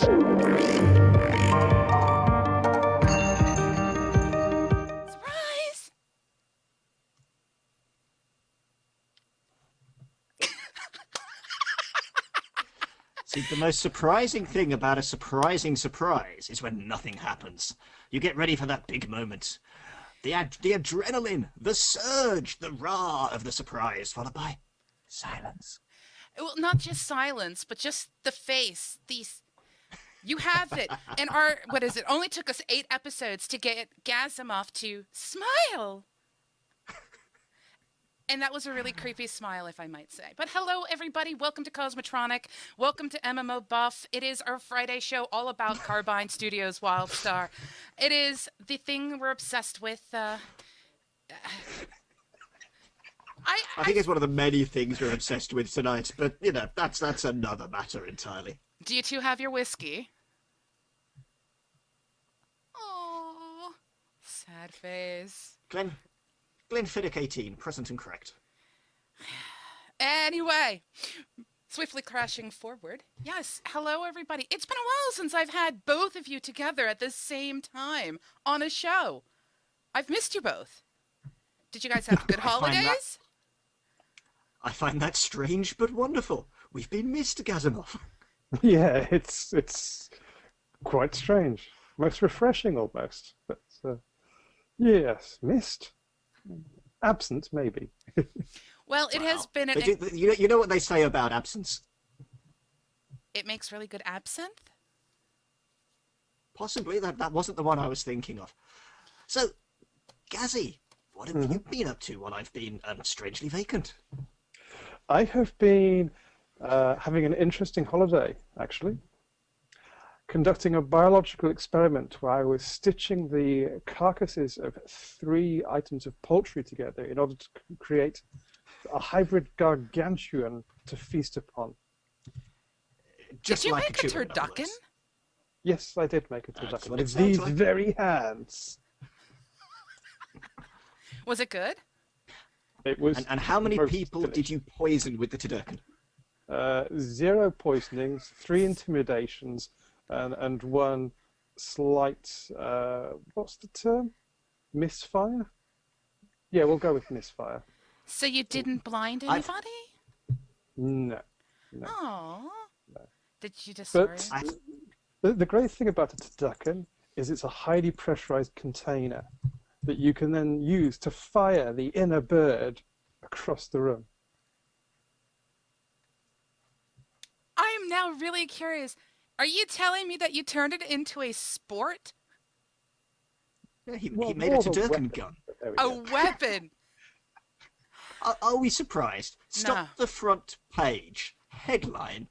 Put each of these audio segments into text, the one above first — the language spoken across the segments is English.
Surprise! See, the most surprising thing about a surprising surprise is when nothing happens. You get ready for that big moment. The adrenaline, the surge, the rah of the surprise, followed by silence. Well, not just silence, but just the face. You have it. And what is it? Only took us 8 episodes to get Gazimoff to smile. And that was a really creepy smile, if I might say. But hello, everybody. Welcome to Cosmotronic. Welcome to MMOBuff. It is our Friday show all about Carbine Studio's WildStar. It is the thing we're obsessed with. I think it's one of the many things we're obsessed with tonight, but, you know, that's another matter entirely. Do you two have your whiskey? Oh, sad face. Glenfiddich 18, present and correct. Anyway, swiftly crashing forward. Yes, hello everybody. It's been a while since I've had both of you together at the same time on a show. I've missed you both. Did you guys have good holidays? I find that strange but wonderful. We've been missed, Gazimoff. Yeah, it's quite strange. Most refreshing, almost. But yes, missed. Absent, maybe. Well, it has been an... You know what they say about absence? It makes really good absinthe? Possibly. That wasn't the one I was thinking of. So, Gazzy, what have you been up to while I've been strangely vacant? I have been having an interesting holiday, actually. Conducting a biological experiment where I was stitching the carcasses of 3 items of poultry together in order to create a hybrid gargantuan to feast upon. Did you make a turducken? Yes, I did make a turducken with these very hands. Was it good? It was. And how many people did you poison with the turducken? 0 poisonings, 3 intimidations, and 1 slight, what's the term? Misfire? Yeah, we'll go with misfire. So you didn't blind anybody? No. Oh. No. Did you just... But the great thing about a turducken is it's a highly pressurized container that you can then use to fire the inner bird across the room. I am now really curious. Are you telling me that you turned it into a sport? Yeah, he made a turducken gun. A weapon! Are we surprised? Stop the front page. Headline,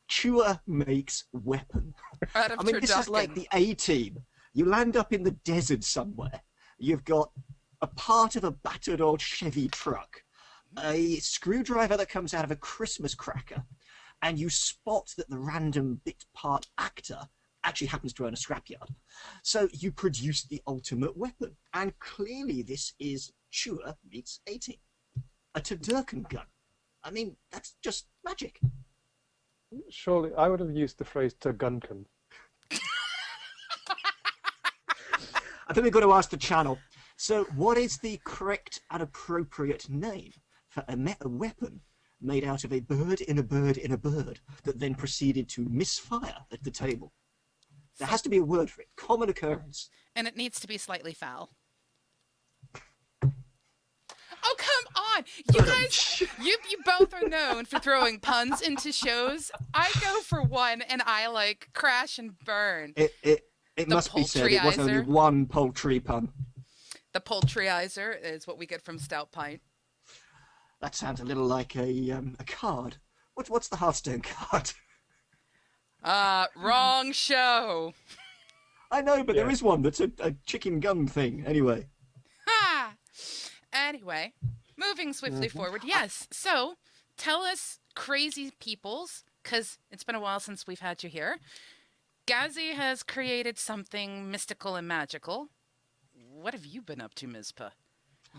Chewer makes weapon. Out of this is like the A-Team. You land up in the desert somewhere. You've got a part of a battered old Chevy truck, a screwdriver that comes out of a Christmas cracker, and you spot that the random bit part actor actually happens to own a scrapyard. So you produce the ultimate weapon. And clearly this is Chewer meets A-Team. A turducken gun. I mean, that's just magic. Surely, I would have used the phrase turgunken. I think we've got to ask the channel. So what is the correct and appropriate name for a weapon made out of a bird in a bird in a bird that then proceeded to misfire at the table? There has to be a word for it. Common occurrence. And it needs to be slightly foul. Oh, come on! You guys, you both are known for throwing puns into shows. I go for one, and I, like, crash and burn. It must be said, it was only one poultry pun. The poultryizer is what we get from Stout Pint. That sounds a little like a card. What's the Hearthstone card? Wrong show. I know, but there is one that's a chicken gun thing. Anyway. Ha! Anyway, moving swiftly forward. Yes, so tell us, crazy peoples, because it's been a while since we've had you here. Gazzy has created something mystical and magical. What have you been up to, Mizpah?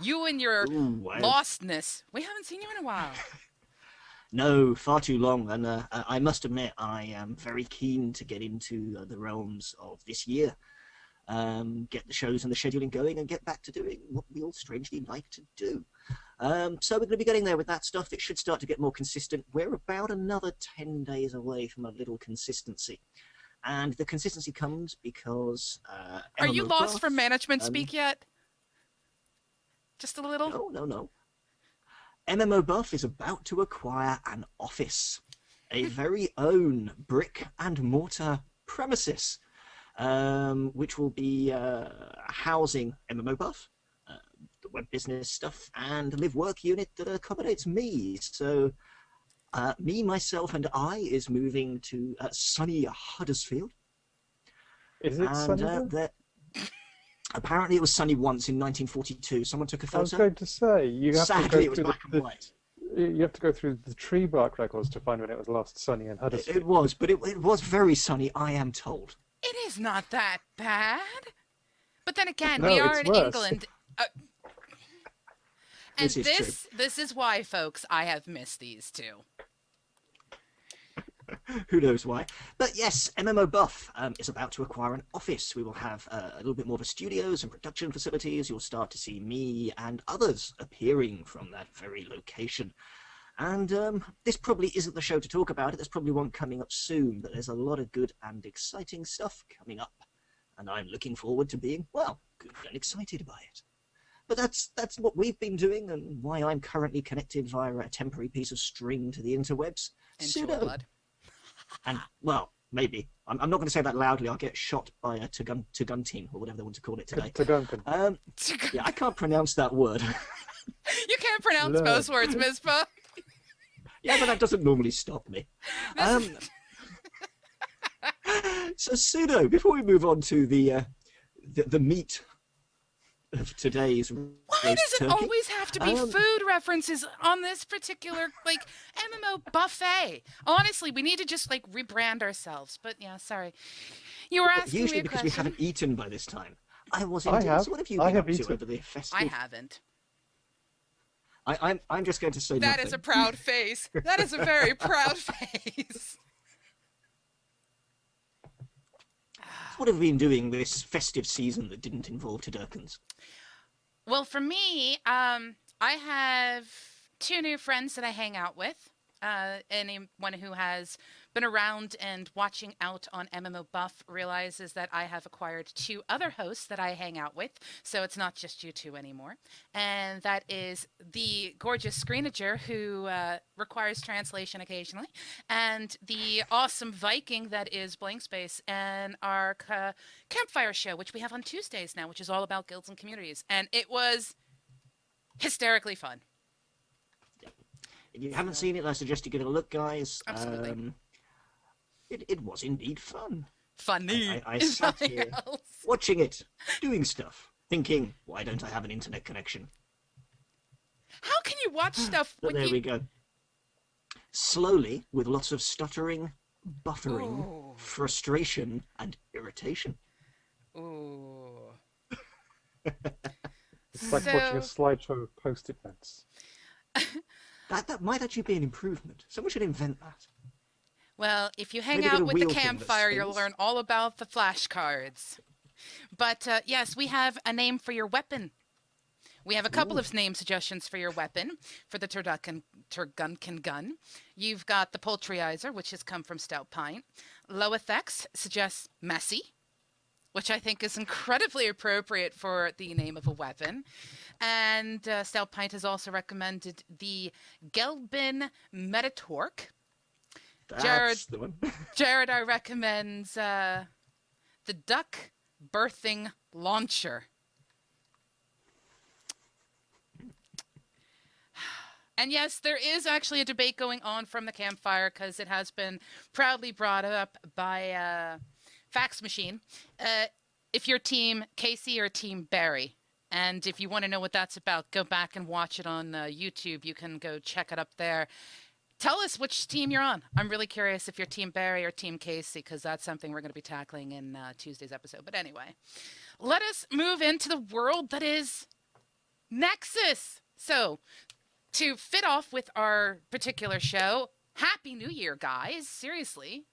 You and your lostness. We haven't seen you in a while. No, far too long, and I must admit I am very keen to get into the realms of this year, get the shows and the scheduling going, and get back to doing what we all strangely like to do. So we're going to be getting there with that stuff. It should start to get more consistent. We're about another 10 days away from a little consistency. And the consistency comes because... Are you lost MMOBuff, from management speak yet? Just a little? No. MMOBuff is about to acquire an office, a very own brick and mortar premises, which will be housing MMOBuff, the web business stuff, and live work unit that accommodates me. So me, myself, and I is moving to sunny Huddersfield. Is it sunny? Apparently it was sunny once in 1942. Someone took a photo. I was going to say, you have Sadly, to go it was through black and white. you have to go through the tree bark records to find when it was last sunny in Huddersfield. It was, but it was very sunny, I am told. It is not that bad. But then again, No, we are it's in worse. England. And This is this is why, folks, I have missed these two. Who knows why? But yes, MMOBuff is about to acquire an office. We will have a little bit more of a studios and production facilities. You'll start to see me and others appearing from that very location. And this probably isn't the show to talk about it. There's probably one coming up soon, but there's a lot of good and exciting stuff coming up. And I'm looking forward to being, well, good and excited by it. But that's what we've been doing and why I'm currently connected via a temporary piece of string to the interwebs. And Pseudo. blood. And, well, maybe. I'm not going to say that loudly. I'll get shot by a Tuguntin, or whatever they want to call it today. Tuguntin. Yeah, I can't pronounce that word. You can't pronounce Blood. most words, Mizpah. Yeah, but that doesn't normally stop me. So, Pseudo, before we move on to the meat of today's Why roast does it turkey, always have to be food references on this particular, MMO buffet? Honestly, we need to just, rebrand ourselves. But, yeah, sorry. You were asking usually me a because question. we haven't eaten by this time. I was I indeed. have. So what have you I been have up to eaten. over the festive? I haven't. I'm just going to say That nothing. is a proud face. That is a very proud face. What have you been doing this festive season that didn't involve Tudurkins? Well, for me, I have two new friends that I hang out with. Anyone who has been around and watching out on MMO Buff realizes that I have acquired two other hosts that I hang out with, so it's not just you two anymore. And that is the gorgeous Screenager, who requires translation occasionally, and the awesome Viking that is Blank Space, and our campfire show, which we have on Tuesdays now, which is all about guilds and communities. And it was hysterically fun. If you haven't seen it, I suggest you give it a look, guys. Absolutely. It was indeed fun. Funny. I is sat nothing here else. watching it, doing stuff, thinking, why don't I have an internet connection? How can you watch stuff But when there you... we go. Slowly, with lots of stuttering, buffering, Ooh. frustration, and irritation. Ooh. It's like watching a slideshow of post-it notes. That might actually be an improvement. Someone should invent that. Well, if you hang Maybe get out a with the wheel thing that campfire, you'll spins. learn all about the flashcards. But yes, we have a name for your weapon. We have a couple of name suggestions for your weapon, for the Turgunkin gun. You've got the Poultryizer, which has come from Stout Pint. Loethex suggests Messy, which I think is incredibly appropriate for the name of a weapon. And Stout Pint has also recommended the Gelbin Metatorque. That's the one. Jared, I recommends the Duck Birthing Launcher. And yes, there is actually a debate going on from the campfire because it has been proudly brought up by Fax Machine. If you're Team Casey or Team Barry. And if you want to know what that's about, go back and watch it on YouTube. You can go check it up there. Tell us which team you're on. I'm really curious if you're Team Barry or Team Casey, because that's something we're going to be tackling in Tuesday's episode. But anyway, let us move into the world that is Nexus. So, to fit off with our particular show, Happy New Year, guys. Seriously.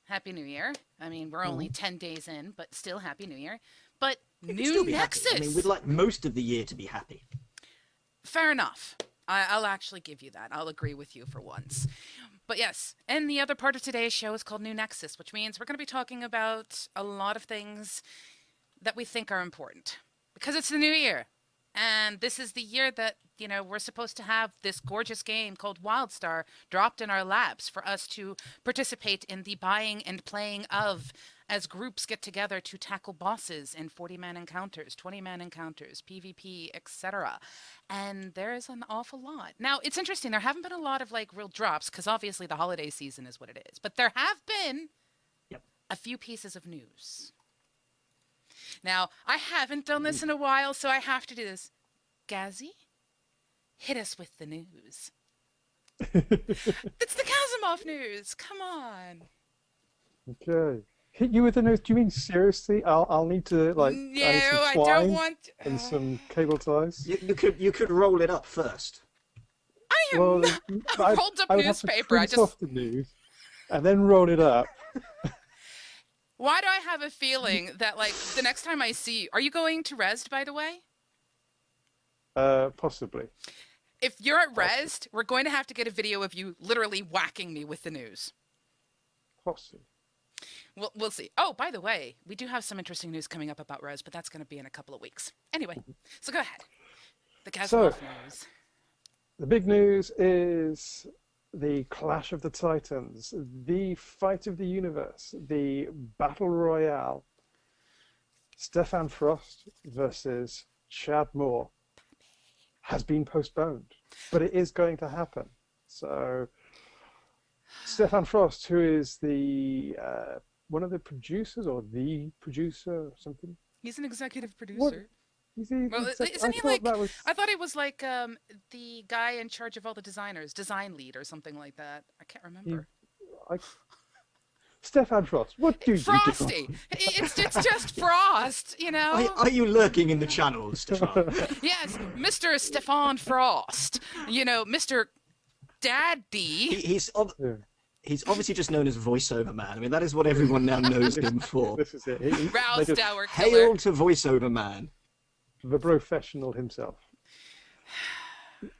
Happy New Year. I mean, we're only 10 days in, but still Happy New Year. But new Nexus. Happy. I mean, we'd like most of the year to be happy. Fair enough. I'll actually give you that. I'll agree with you for once. But yes, and the other part of today's show is called New Nexus, which means we're going to be talking about a lot of things that we think are important. Because it's the new year. And this is the year that, you know, we're supposed to have this gorgeous game called WildStar dropped in our laps for us to participate in the buying and playing of as groups get together to tackle bosses in 40-man encounters, 20-man encounters, PvP, etc. And there's an awful lot. Now, it's interesting. There haven't been a lot of, like, real drops because obviously the holiday season is what it is. But there have been a few pieces of news. Now, I haven't done this in a while, so I have to do this. Gazi, hit us with the news. It's the Gazimoff news. Come on. Okay. Hit you with the news? Do you mean seriously? I'll need to like No, some I twine don't want. and some cable ties. You could roll it up first. I am Well, not I a rolled up would have to newspaper. I print off just. the news and then roll it up. Why do I have a feeling that, like, the next time I see you, are you going to Resd, by the way? Possibly. If you're at Resd, we're going to have to get a video of you literally whacking me with the news. Possibly. We'll see. Oh, by the way, we do have some interesting news coming up about Res, but that's going to be in a couple of weeks. Anyway, so go ahead. The Gazimoff news. The big news is the Clash of the Titans, the fight of the universe, the battle royale. Stefan Frost versus Chad Moore has been postponed, but it is going to happen. So Stefan Frost, who is the one of the producers or the producer or something. He's an executive producer. What? Well, isn't he like? I thought he was like the guy in charge of all the designers, design lead or something like that. I can't remember. Stefan Frost. What do you do? Frosty. It's just Frost. You know. Are you lurking in the channel, Stefan? Yes, Mr. Stefan Frost. You know, Mr. Daddy. He's obviously just known as voiceover man. I mean, that is what everyone now knows him for. This is it. Roused our killer. Hail to voiceover man. The professional himself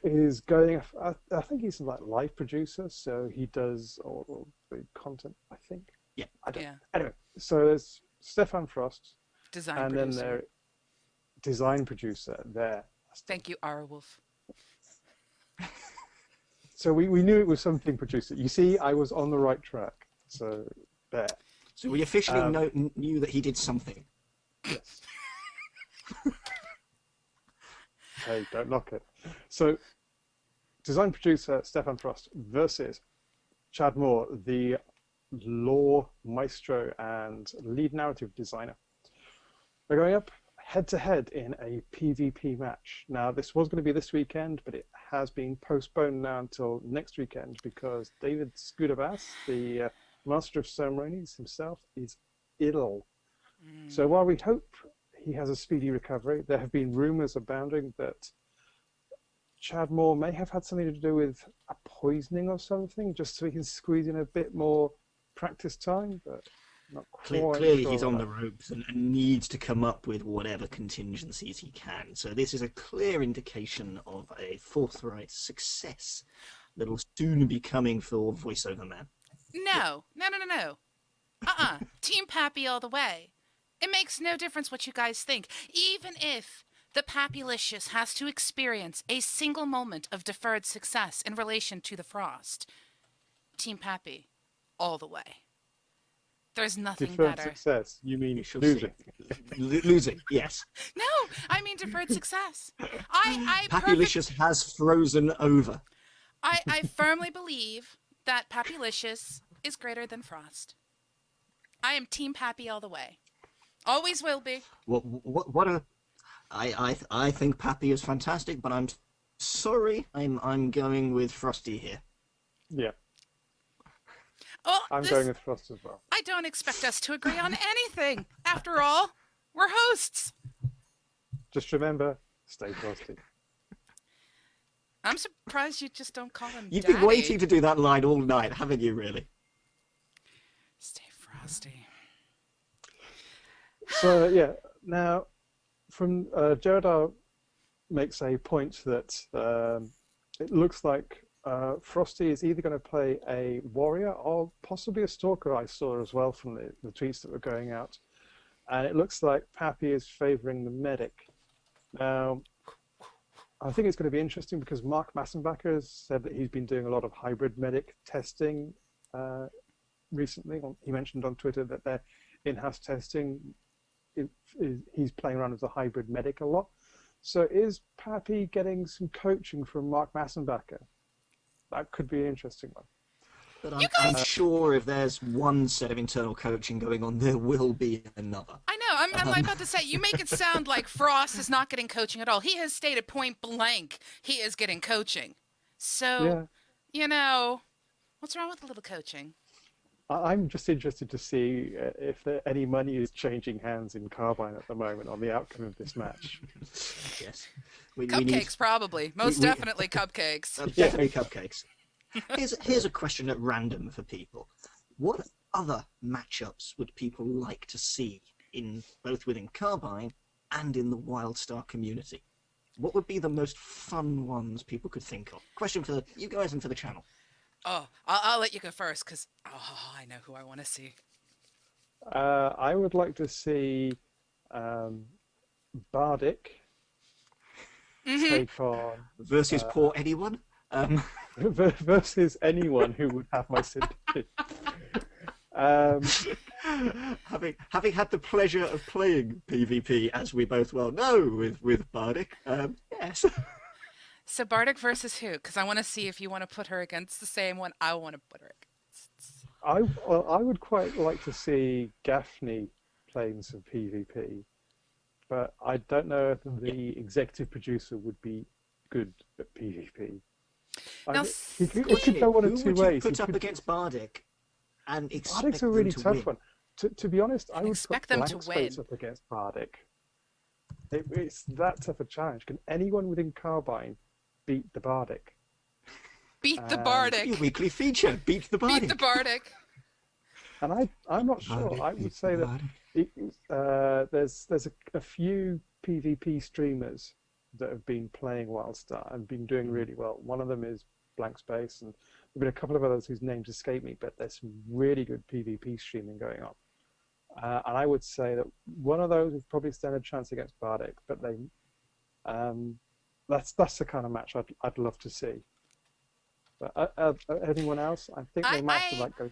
is going. I think he's like live producer, so he does all the content. I think. Yeah. I don't. Yeah. Anyway, so there's Stefan Frost, Design and producer. then their design producer there. Thank you, Arwolf. So we knew it was something producer. You see, I was on the right track. So there. So we officially knew that he did something. Yes. Hey, don't knock it. So, design producer Stefan Frost versus Chad Moore, the lore maestro and lead narrative designer. They're going up head-to-head in a PvP match. Now, this was going to be this weekend, but it has been postponed now until next weekend because David Skudavas, the master of ceremonies himself, is ill. So while we hope he has a speedy recovery, there have been rumours abounding that Chad Moore may have had something to do with a poisoning or something, just so he can squeeze in a bit more practice time, but not quite. Clearly sure he's on the ropes and needs to come up with whatever contingencies he can. So this is a clear indication of a forthright success that will soon be coming for voiceover man. No. Team Pappy all the way. It makes no difference what you guys think. Even if the Pappylicious has to experience a single moment of deferred success in relation to the Frost, Team Pappy all the way. There's nothing deferred better. success. You mean shall losing? Losing, yes. No, I mean deferred success. I Pappylicious has frozen over. I firmly believe that Pappylicious is greater than Frost. I am Team Pappy all the way. Always will be. I think Pappy is fantastic, but I'm sorry, I'm going with Frosty here. Yeah. Well, I'm going with Frost as well. I don't expect us to agree on anything. After all, we're hosts. Just remember, stay frosty. I'm surprised you just don't call him You've Daddy. been waiting to do that line all night, haven't you, really? Stay frosty. So yeah, now from Jared R makes a point that it looks like Frosty is either going to play a warrior or possibly a stalker. I saw as well from the tweets that were going out, and it looks like Pappy is favouring the medic. Now, I think it's going to be interesting because Mark Massenbacher has said that he's been doing a lot of hybrid medic testing recently. He mentioned on Twitter that their in-house testing, he's playing around as a hybrid medic a lot. So is Pappy getting some coaching from Mark Massenbacher? That could be an interesting one. But I'm sure if there's one set of internal coaching going on, there will be another. I know. I'm like about to say, you make it sound like Frost is not getting coaching at all. He has stated point blank he is getting coaching. So, you know, what's wrong with a little coaching? I'm just interested to see if any money is changing hands in Carbine at the moment on the outcome of this match. Yes. Cupcakes, probably. Most definitely cupcakes. Definitely cupcakes. Here's a question at random for people. What other matchups would people like to see in both within Carbine and in the WildStar community? What would be the most fun ones people could think of? Question for you guys and for the channel. Oh, I'll let you go first because I know who I want to see. I would like to see Bardic take on versus poor anyone. Versus anyone who would have my sympathy. Having had the pleasure of playing PvP, as we both well know, with Bardic, yes. So Bardic versus who? Because I want to see if you want to put her against the same one I want to put her against. I would quite like to see Gaffney playing some PvP, but I don't know if the executive producer would be good at PvP. Now, he could go one of two ways. Put up against Bardic, and Bardic's a really tough one. To be honest, I would expect put them to Blankspace win up against Bardic. It's that tough a challenge. Can anyone within Carbine beat the Bardic? Beat the Bardic. Your weekly feature, beat the Bardic. Beat the Bardic. And I'm not sure. Bardic, I would say that there's a few PvP streamers that have been playing WildStar and been doing really well. One of them is Blankspace, and there've been a couple of others whose names escape me, but there's some really good PvP streaming going on. And I would say that one of those would probably stand a chance against Bardic, but that's the kind of match I'd love to see. But anyone else? I think they might have like go.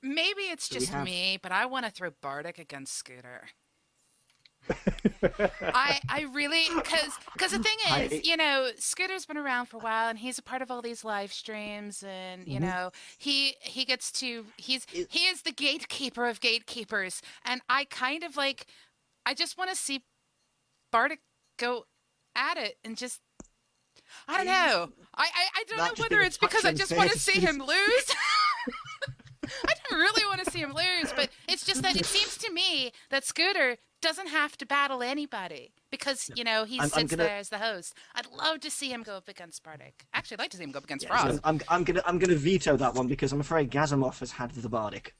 Maybe it's just me, but I want to throw Bardic against Scooter. I really, because the thing is, you know, Scooter's been around for a while, and he's a part of all these live streams, and you know, he is the gatekeeper of gatekeepers, and I kind of like, I just want to see Bardic go at it and just, I don't know, I don't know whether it's because I just want to see him lose. I don't really want to see him lose, but it's just that it seems to me that Scooter doesn't have to battle anybody because, you know, he sits there as the host. I'd love to see him go up against Bardic. Actually, I'd like to see him go up against Frost. I'm gonna veto that one because I'm afraid Gazimoff has had the Bardic.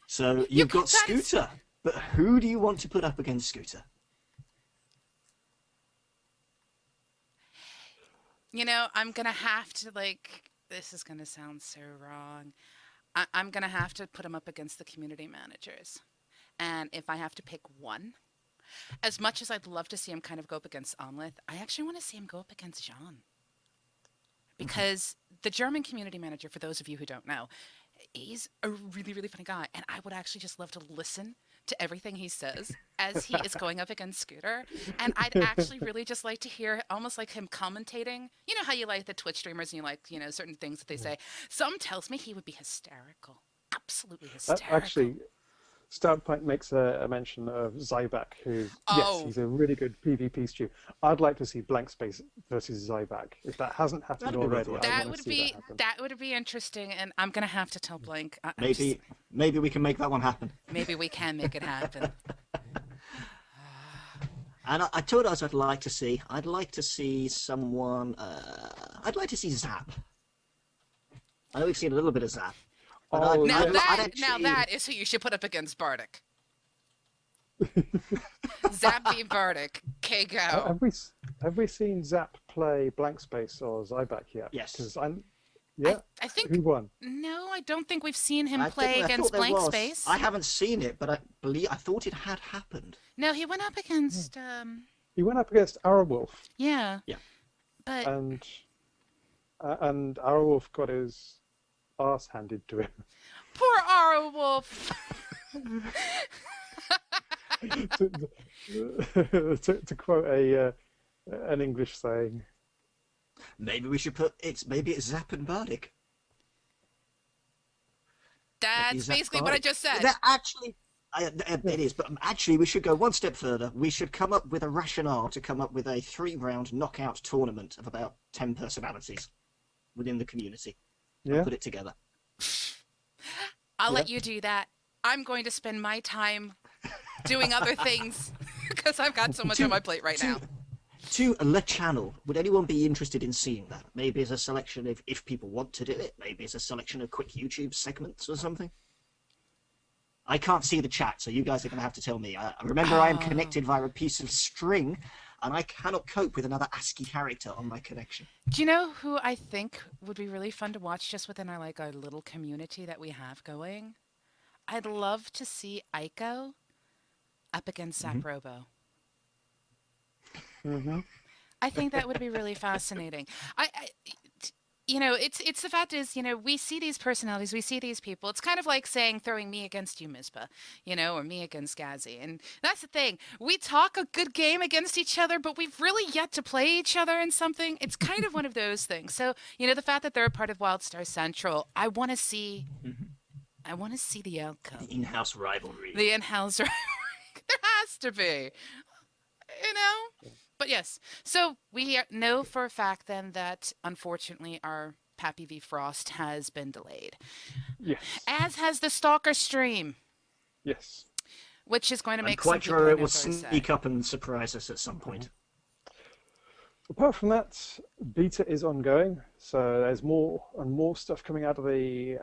So you've got Scooter, but who do you want to put up against Scooter? You know, I'm gonna have to this is gonna sound so wrong. I'm gonna have to put him up against the community managers. And if I have to pick one, as much as I'd love to see him kind of go up against Amleth, I actually want to see him go up against Jean. Because the German community manager, for those of you who don't know, he's a really, really funny guy. And I would actually just love to listen to everything he says as he is going up against Scooter. And I'd actually really just like to hear almost like him commentating. You know how you like the Twitch streamers and you like, you know, certain things that they say. Something tells me he would be hysterical. Absolutely hysterical. Actually, Standpoint makes a mention of Zyback, who, yes, he's a really good PvP stew. I'd like to see Blankspace versus Zyback. If that hasn't happened already, I want to see that happen. That would be interesting, and I'm going to have to tell Blank. Maybe we can make that one happen. Maybe we can make it happen. And I told us I'd like to see. I'd like to see someone. I'd like to see Zap. I know we've seen a little bit of Zap. But Oh, Now yeah. that is who you should put up against Bardic. Zap v Bardic. Go. Have we seen Zap play Blank Space or Zyback yet? Yes. 'Cause yeah. I think Who won? no, I don't think we've seen him I play against thought there Blank was. Space. I haven't seen it, but I thought it had happened. No, he went up against He went up against Arrowwolf, yeah. Yeah. But and Arrowwolf got his arse handed to him. poor Arrowwolf. to quote an English saying. Maybe we should maybe it's Zap and Bardic. That's basically what I just said. That actually, it is, but actually we should go one step further. We should come up with a rationale to come up with a 3-round knockout tournament of about 10 personalities within the community. Yeah. And put it together. I'll let you do that. I'm going to spend my time doing other things because I've got so much on my plate right now. To Le Channel, would anyone be interested in seeing that? Maybe as a selection if people want to do it. Maybe as a selection of quick YouTube segments or something. I can't see the chat, so you guys are going to have to tell me. Remember, I am connected via a piece of string, and I cannot cope with another ASCII character on my connection. Do you know who I think would be really fun to watch just within our little community that we have going? I'd love to see Aiko up against Zap Robo. Mm-hmm. I think that would be really fascinating. It's the fact is, we see these personalities, we see these people. It's kind of like saying throwing me against you, Mizpah, or me against Gazi. And that's the thing. We talk a good game against each other, but we've really yet to play each other in something. It's kind of one of those things. So, the fact that they're a part of WildStar Central, I want to see. I want to see the outcome. The in-house rivalry. The in-house rivalry. There has to be. But yes, so we know for a fact then that unfortunately our Pappy V Frost has been delayed. Yes. As has the Stalker stream. Yes. Which is going to make I'm quite some sure people it will nervous. sneak up and surprise us at some point. Apart from that, beta is ongoing, so there's more and more stuff coming out of the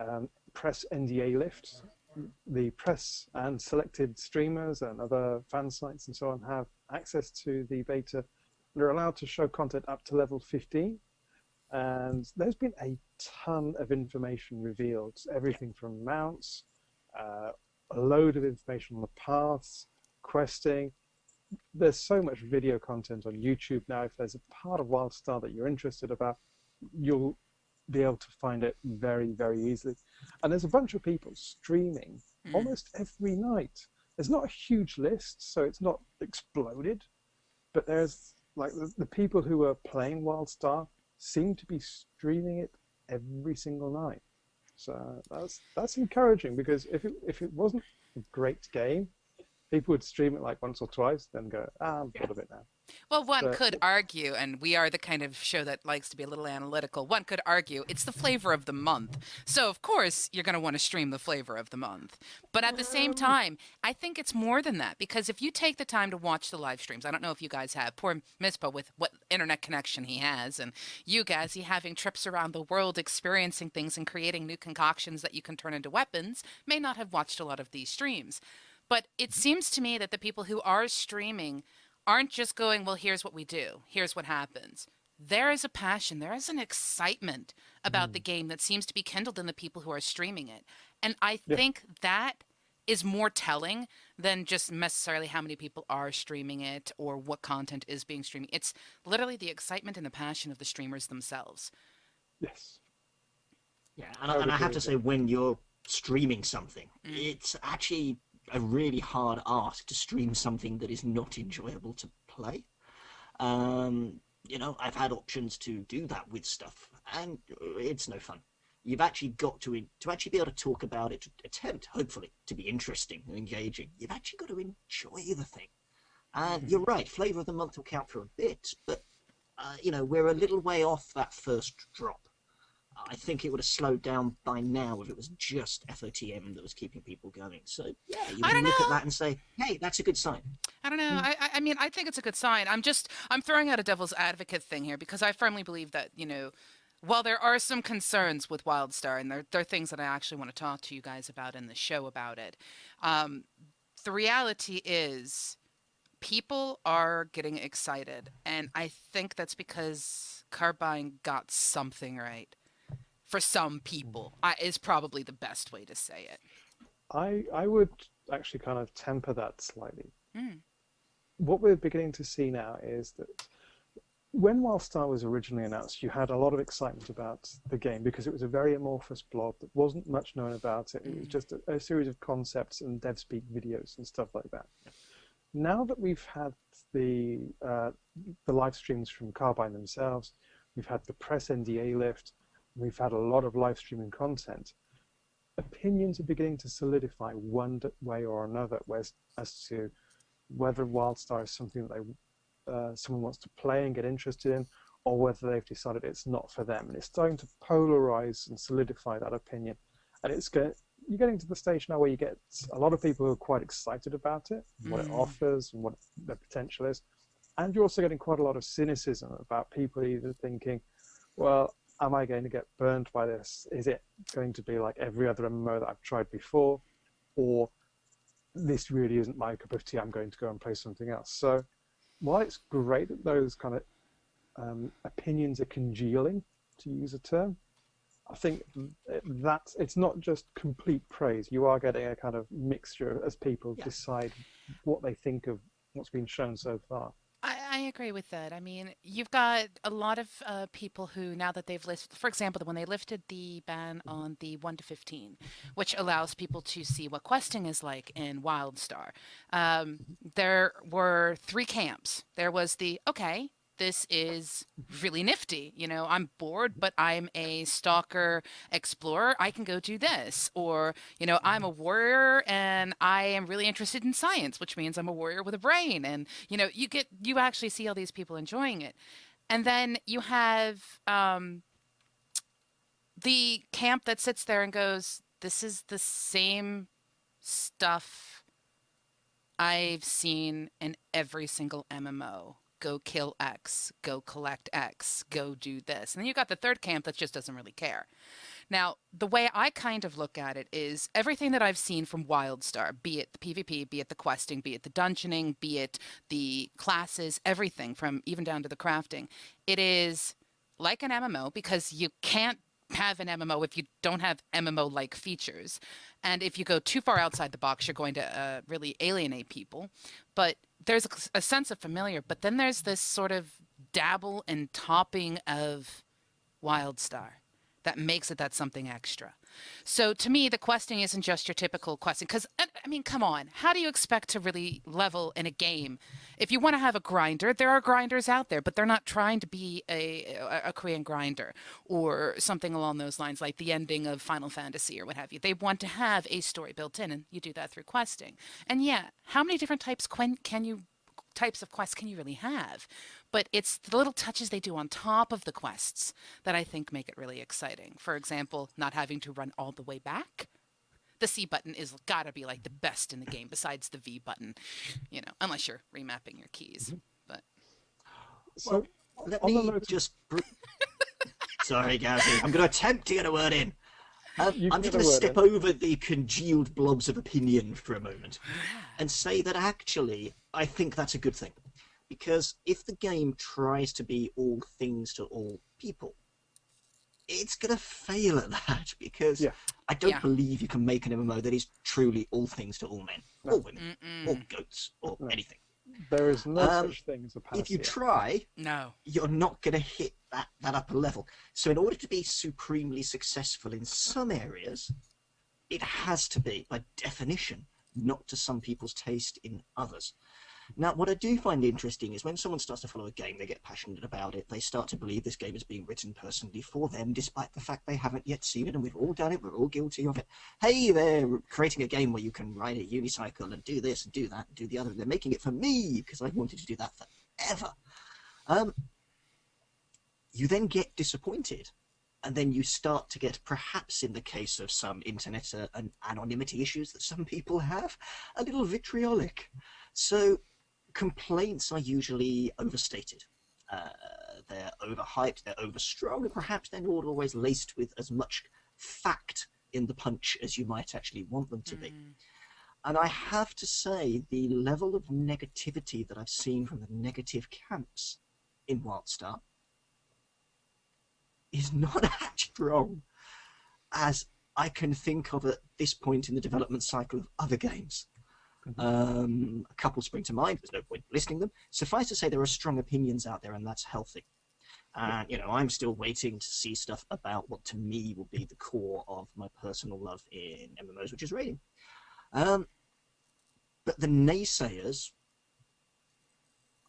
press NDA lift. The press and selected streamers and other fan sites and so on have access to the beta. They're allowed to show content up to level 15, and there's been a ton of information revealed. Everything from mounts, a load of information on the paths, questing. There's so much video content on YouTube now. If there's a part of WildStar that you're interested about, you'll be able to find it very, very easily. And there's a bunch of people streaming almost every night. There's not a huge list, so it's not exploded, but there's like the people who are playing WildStar seem to be streaming it every single night. So that's encouraging, because if it wasn't a great game, people would stream it like once or twice, then go, I'm bored of it now. Well, one could argue, and we are the kind of show that likes to be a little analytical, one could argue it's the flavor of the month. So, of course, you're going to want to stream the flavor of the month. But at the same time, I think it's more than that, because if you take the time to watch the live streams, I don't know if you guys have, poor Mizpah with what internet connection he has, and you guys, he having trips around the world, experiencing things and creating new concoctions that you can turn into weapons, may not have watched a lot of these streams. But it seems to me that the people who are streaming aren't just going, well, here's what we do, here's what happens. There is a passion, there is an excitement about the game that seems to be kindled in the people who are streaming it. And I think that is more telling than just necessarily how many people are streaming it or what content is being streamed. It's literally the excitement and the passion of the streamers themselves. Yes. Yeah, and I have to say, when you're streaming something, it's actually a really hard ask to stream something that is not enjoyable to play. I've had options to do that with stuff, and it's no fun. You've actually got to actually be able to talk about it, to attempt, hopefully, to be interesting and engaging. You've actually got to enjoy the thing. And you're right, flavor of the month will count for a bit, but we're a little way off that first drop. I think it would have slowed down by now if it was just FOTM that was keeping people going. So, yeah, you can look at that and say, hey, that's a good sign. I don't know. I mean, I think it's a good sign. I'm throwing out a devil's advocate thing here because I firmly believe that, while there are some concerns with WildStar, and there are things that I actually want to talk to you guys about in the show about it, the reality is people are getting excited. And I think that's because Carbine got something right. For some people, is probably the best way to say it. I would actually kind of temper that slightly. Mm. What we're beginning to see now is that when WildStar was originally announced, you had a lot of excitement about the game because it was a very amorphous blob that wasn't much known about it. It was just a series of concepts and dev speak videos and stuff like that. Now that we've had the live streams from Carbine themselves, we've had the press NDA lift, we've had a lot of live streaming content, opinions are beginning to solidify one way or another as to whether WildStar is something that someone wants to play and get interested in, or whether they've decided it's not for them. And it's starting to polarize and solidify that opinion. And you're getting to the stage now where you get a lot of people who are quite excited about it, what it offers and what the potential is. And you're also getting quite a lot of cynicism about people either thinking, well, am I going to get burned by this? Is it going to be like every other MMO that I've tried before? Or this really isn't my cup of tea, I'm going to go and play something else. So while it's great that those kind of opinions are congealing, to use a term, I think that it's not just complete praise. You are getting a kind of mixture as people decide what they think of what's been shown so far. I agree with that. I mean, you've got a lot of people who, now that they've listed, for example, when they lifted the ban on the 1 to 15, which allows people to see what questing is like in WildStar, there were 3 camps. There was the, okay, this is really nifty. I'm bored, but I'm a stalker explorer. I can go do this. Or, I'm a warrior and I am really interested in science, which means I'm a warrior with a brain. And, you actually see all these people enjoying it. And then you have the camp that sits there and goes, this is the same stuff I've seen in every single MMO. Go kill X, go collect X, go do this. And then you've got the third camp that just doesn't really care. Now, the way I kind of look at it is everything that I've seen from WildStar, be it the PvP, be it the questing, be it the dungeoning, be it the classes, everything from even down to the crafting, it is like an MMO because you can't have an MMO if you don't have MMO-like features. And if you go too far outside the box, you're going to really alienate people. But there's a sense of familiar, but then there's this sort of dabble and topping of WildStar that makes it that something extra. So to me, the questing isn't just your typical questing, because, I mean, come on, how do you expect to really level in a game? If you want to have a grinder, there are grinders out there, but they're not trying to be a Korean grinder or something along those lines, like the ending of Final Fantasy or what have you. They want to have a story built in, and you do that through questing. And yeah, how many different types of quests can you really have? But it's the little touches they do on top of the quests that I think make it really exciting. For example, not having to run all the way back. The C button is gotta be like the best in the game besides the V button, unless you're remapping your keys. But So let me just... Sorry, Gazzy. I'm going to attempt to get a word in. I'm just going to step over the congealed blobs of opinion for a moment and say that actually I think that's a good thing. Because if the game tries to be all things to all people, it's going to fail at that because I don't believe you can make an MMO that is truly all things to all men, or women, or goats, or anything. There is no such thing as a panacea. If you try, you're not going to hit that upper level. So in order to be supremely successful in some areas, it has to be, by definition, not to some people's taste in others. Now, what I do find interesting is when someone starts to follow a game, they get passionate about it, they start to believe this game is being written personally for them, despite the fact they haven't yet seen it, and we've all done it, we're all guilty of it. Hey, they're creating a game where you can ride a unicycle and do this and do that and do the other, and they're making it for me, because I've wanted to do that forever. You then get disappointed, and then you start to get, perhaps in the case of some internet and anonymity issues that some people have, a little vitriolic. So complaints are usually overstated. They're overhyped, they're overstrong, and perhaps they're not always laced with as much fact in the punch as you might actually want them to be. And I have to say, the level of negativity that I've seen from the negative camps in WildStar is not as strong as I can think of at this point in the development cycle of other games. A couple spring to mind. There's no point listing them. Suffice to say, there are strong opinions out there, and that's healthy. And, you know, I'm still waiting to see stuff about what to me will be the core of my personal love in MMOs, which is raiding. But the naysayers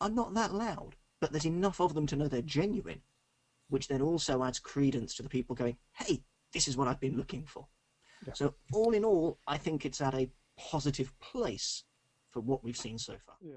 are not that loud, but there's enough of them to know they're genuine, which then also adds credence to the people going, hey, this is what I've been looking for. Yeah. So all in all, I think it's at a positive place for what we've seen so far. Yeah.